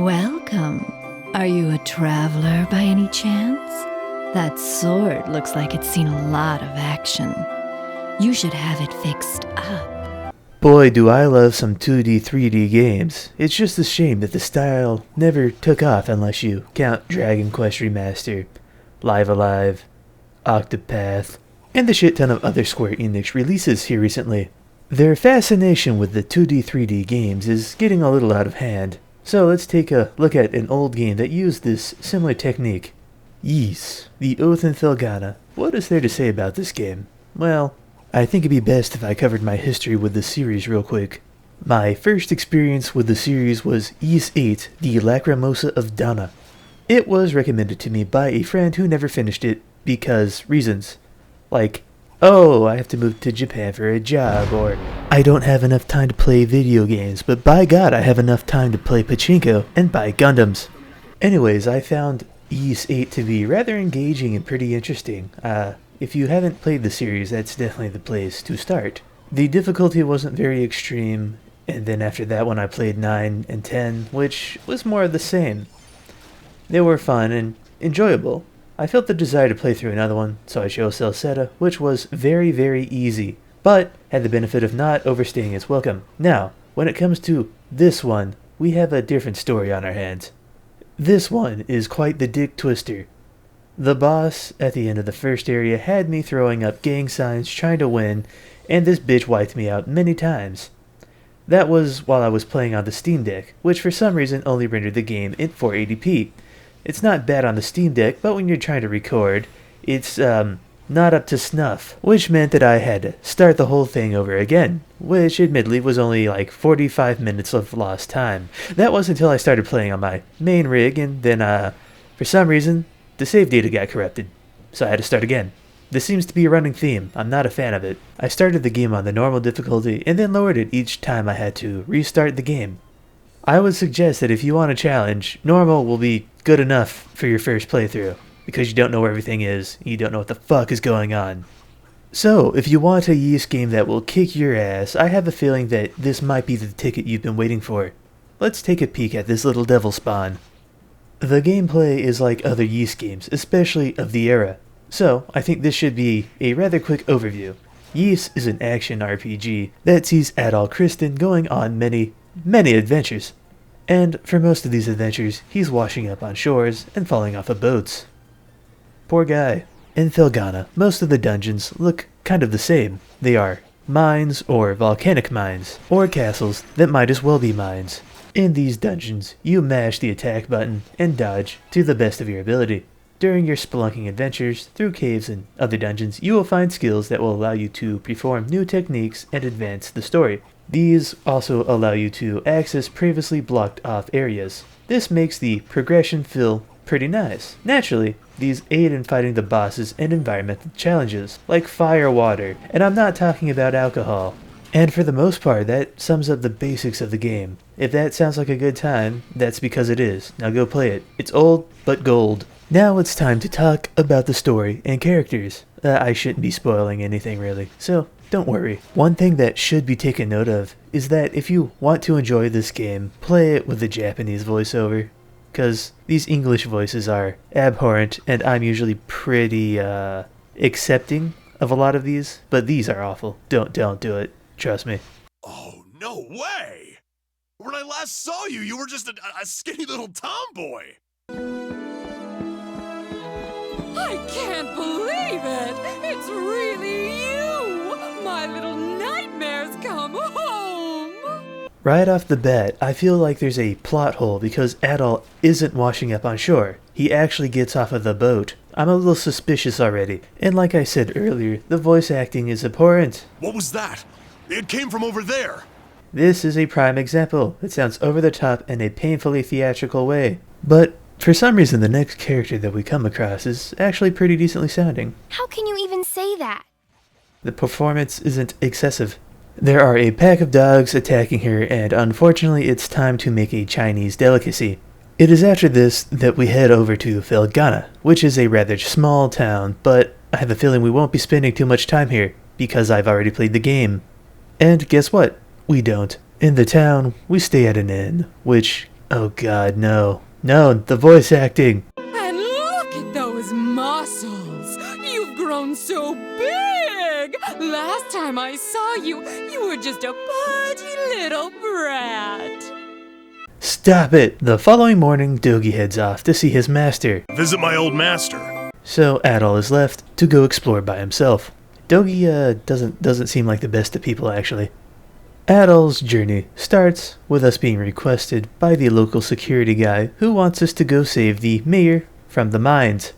Welcome. Are you a traveler by any chance? That sword looks like it's seen a lot of action. You should have it fixed up. Boy, do I love some 2D, 3D games. It's just a shame that the style never took off unless you count Dragon Quest Remaster, Live Alive, Octopath, and the shit ton of other Square Enix releases here recently. Their fascination with the 2D, 3D games is getting a little out of hand. So let's take a look at an old game that used this similar technique. Ys, The Oath in Felghana. What is there to say about this game? Well, I think it'd be best if I covered my history with the series real quick. My first experience with the series was Ys 8, The Lacrimosa of Dana. It was recommended to me by a friend who never finished it because reasons. Like, oh, I have to move to Japan for a job, or I don't have enough time to play video games, but by God I have enough time to play pachinko and buy Gundams. Anyways, I found Ys 8 to be rather engaging and pretty interesting. If you haven't played the series, that's definitely the place to start. The difficulty wasn't very extreme, and then after that one I played 9 and 10, which was more of the same. They were fun and enjoyable. I felt the desire to play through another one, so I chose Celceta, which was very, very easy, but had the benefit of not overstaying its welcome. Now, when it comes to this one, we have a different story on our hands. This one is quite the dick twister. The boss at the end of the first area had me throwing up gang signs trying to win, and this bitch wiped me out many times. That was while I was playing on the Steam Deck, which for some reason only rendered the game in 480p. It's not bad on the Steam Deck, but when you're trying to record, it's not up to snuff, which meant that I had to start the whole thing over again, which admittedly was only like 45 minutes of lost time. That was until I started playing on my main rig, and then for some reason, the save data got corrupted, so I had to start again. This seems to be a running theme. I'm not a fan of it. I started the game on the normal difficulty, and then lowered it each time I had to restart the game. I would suggest that if you want a challenge, normal will be good enough for your first playthrough, because you don't know where everything is, you don't know what the fuck is going on. So, if you want a Ys game that will kick your ass, I have a feeling that this might be the ticket you've been waiting for. Let's take a peek at this little devil spawn. The gameplay is like other Ys games, especially of the era, so I think this should be a rather quick overview. Ys is an action RPG that sees Adol Kristen going on many adventures. And for most of these adventures, he's washing up on shores and falling off of boats. Poor guy. In Felghana, most of the dungeons look kind of the same. They are mines or volcanic mines, or castles that might as well be mines. In these dungeons, you mash the attack button and dodge to the best of your ability. During your spelunking adventures through caves and other dungeons, you will find skills that will allow you to perform new techniques and advance the story. These also allow you to access previously blocked off areas. This makes the progression feel pretty nice. Naturally, these aid in fighting the bosses and environmental challenges, like fire, water, and I'm not talking about alcohol. And for the most part, that sums up the basics of the game. If that sounds like a good time, that's because it is. Now go play it. It's old, but gold. Now it's time to talk about the story and characters. I shouldn't be spoiling anything really, so don't worry. One thing that should be taken note of is that if you want to enjoy this game, play it with the Japanese voiceover. Because these English voices are abhorrent, and I'm usually pretty accepting of a lot of these, but these are awful. Don't do it. Trust me. Oh, no way! When I last saw you, you were just a skinny little tomboy! I can't believe it! It's really you! My little nightmares come home! Right off the bat, I feel like there's a plot hole because Adol isn't washing up on shore. He actually gets off of the boat. I'm a little suspicious already, and like I said earlier, the voice acting is abhorrent. What was that? It came from over there! This is a prime example. It sounds over the top in a painfully theatrical way. But for some reason, the next character that we come across is actually pretty decently sounding. How can you even say that? The performance isn't excessive. There are a pack of dogs attacking her, and unfortunately it's time to make a Chinese delicacy. It is after this that we head over to Felghana, which is a rather small town, but I have a feeling we won't be spending too much time here, because I've already played the game. And guess what? We don't. In the town, we stay at an inn, which Oh god, no. No, the voice acting! And look at those muscles! You've grown so big! Last time I saw you, you were just a pudgy little brat. Stop it! The following morning, Dogi heads off to see his master. Visit my old master. So Adol is left to go explore by himself. Dogi doesn't seem like the best of people, actually. Adol's journey starts with us being requested by the local security guy who wants us to go save the mayor from the mines.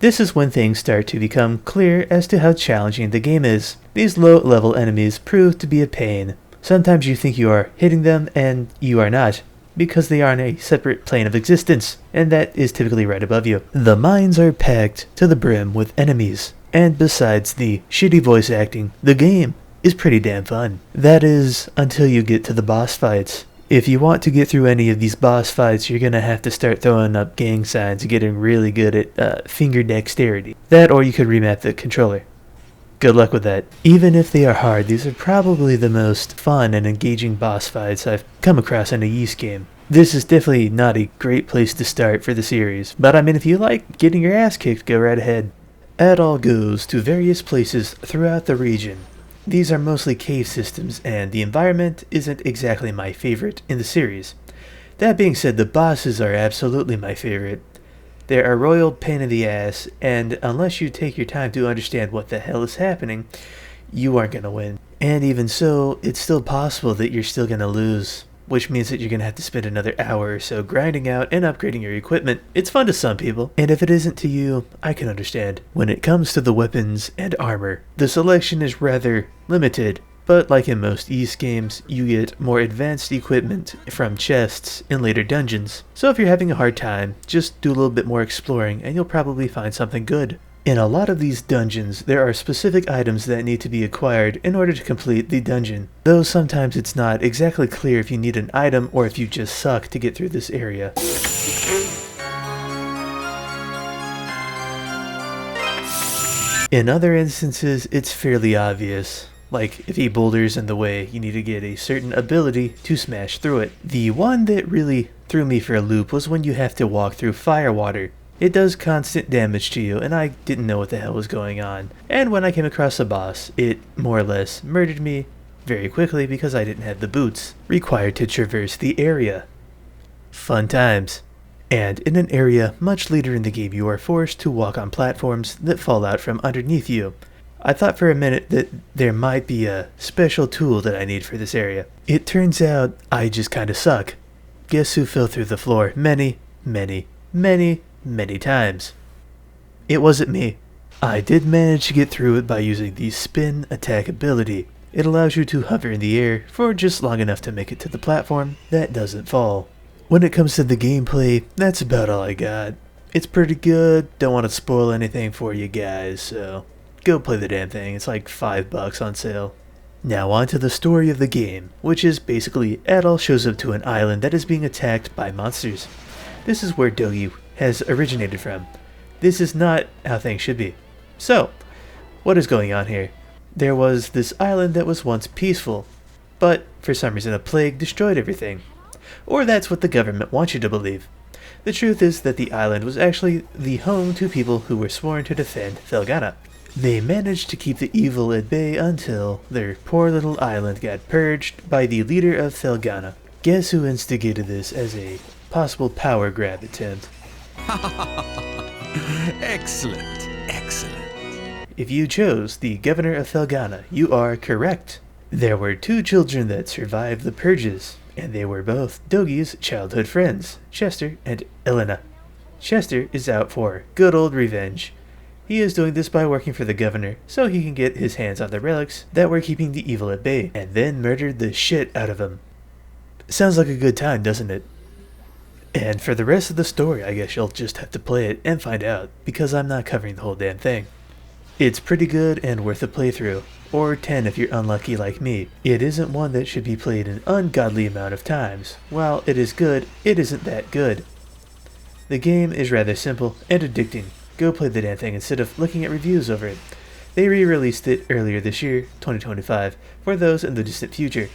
This is when things start to become clear as to how challenging the game is. These low-level enemies prove to be a pain. Sometimes you think you are hitting them, and you are not, because they are on a separate plane of existence, and that is typically right above you. The mines are packed to the brim with enemies, and besides the shitty voice acting, the game is pretty damn fun. That is, until you get to the boss fights. If you want to get through any of these boss fights, you're gonna have to start throwing up gang signs and getting really good at finger dexterity. That, or you could remap the controller. Good luck with that. Even if they are hard, these are probably the most fun and engaging boss fights I've come across in a Ys game. This is definitely not a great place to start for the series, but I mean, if you like getting your ass kicked, go right ahead. Adol goes to various places throughout the region. These are mostly cave systems, and the environment isn't exactly my favorite in the series. That being said, the bosses are absolutely my favorite. They're a royal pain in the ass, and unless you take your time to understand what the hell is happening, you aren't going to win. And even so, it's still possible that you're still going to lose, which means that you're going to have to spend another hour or so grinding out and upgrading your equipment. It's fun to some people, and if it isn't to you, I can understand. When it comes to the weapons and armor, the selection is rather limited. But like in most Ys games, you get more advanced equipment from chests in later dungeons. So if you're having a hard time, just do a little bit more exploring and you'll probably find something good. In a lot of these dungeons, there are specific items that need to be acquired in order to complete the dungeon. Though sometimes it's not exactly clear if you need an item or if you just suck to get through this area. In other instances, it's fairly obvious. Like, if a boulder's in the way, you need to get a certain ability to smash through it. The one that really threw me for a loop was when you have to walk through firewater. It does constant damage to you, and I didn't know what the hell was going on. And when I came across a boss, it more or less murdered me very quickly because I didn't have the boots required to traverse the area. Fun times. And in an area much later in the game, you are forced to walk on platforms that fall out from underneath you. I thought for a minute that there might be a special tool that I need for this area. It turns out I just kinda suck. Guess who fell through the floor many times? It wasn't me. I did manage to get through it by using the spin attack ability. It allows you to hover in the air for just long enough to make it to the platform that doesn't fall. When it comes to the gameplay, that's about all I got. It's pretty good, don't want to spoil anything for you guys, so go play the damn thing. It's like $5 on sale. Now on to the story of the game, which is basically Adol shows up to an island that is being attacked by monsters. This is where Dogi has originated from. This is not how things should be. So, what is going on here? There was this island that was once peaceful, but for some reason a plague destroyed everything. Or that's what the government wants you to believe. The truth is that the island was actually the home to people who were sworn to defend Felghana. They managed to keep the evil at bay until their poor little island got purged by the leader of Felghana. Guess who instigated this as a possible power grab attempt? Excellent, excellent. If you chose the governor of Felghana, you are correct. There were two children that survived the purges, and they were both Dogi's childhood friends, Chester and Elena. Chester is out for good old revenge. He is doing this by working for the governor, so he can get his hands on the relics that were keeping the evil at bay, and then murdered the shit out of him. Sounds like a good time, doesn't it? And for the rest of the story, I guess you'll just have to play it and find out, because I'm not covering the whole damn thing. It's pretty good and worth a playthrough, or 10 if you're unlucky like me. It isn't one that should be played an ungodly amount of times. While it is good, it isn't that good. The game is rather simple and addicting. Go play the damn thing instead of looking at reviews over it. They re-released it earlier this year, 2025, for those in the distant future.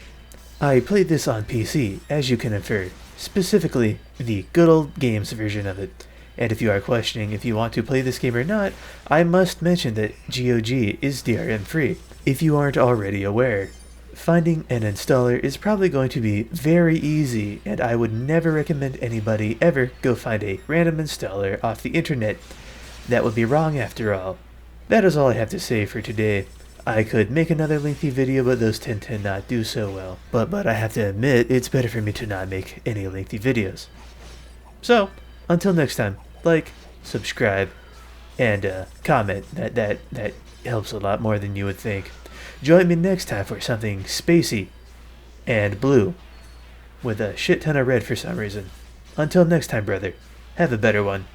I played this on PC, as you can infer, specifically the good old games version of it. And if you are questioning if you want to play this game or not, I must mention that GOG is DRM free, if you aren't already aware. Finding an installer is probably going to be very easy, and I would never recommend anybody ever go find a random installer off the internet. That would be wrong after all. That is all I have to say for today. I could make another lengthy video, but those tend to not do so well. But I have to admit, it's better for me to not make any lengthy videos. So, until next time, like, subscribe, and comment. That helps a lot more than you would think. Join me next time for something spacey and blue with a shit ton of red for some reason. Until next time, brother, have a better one.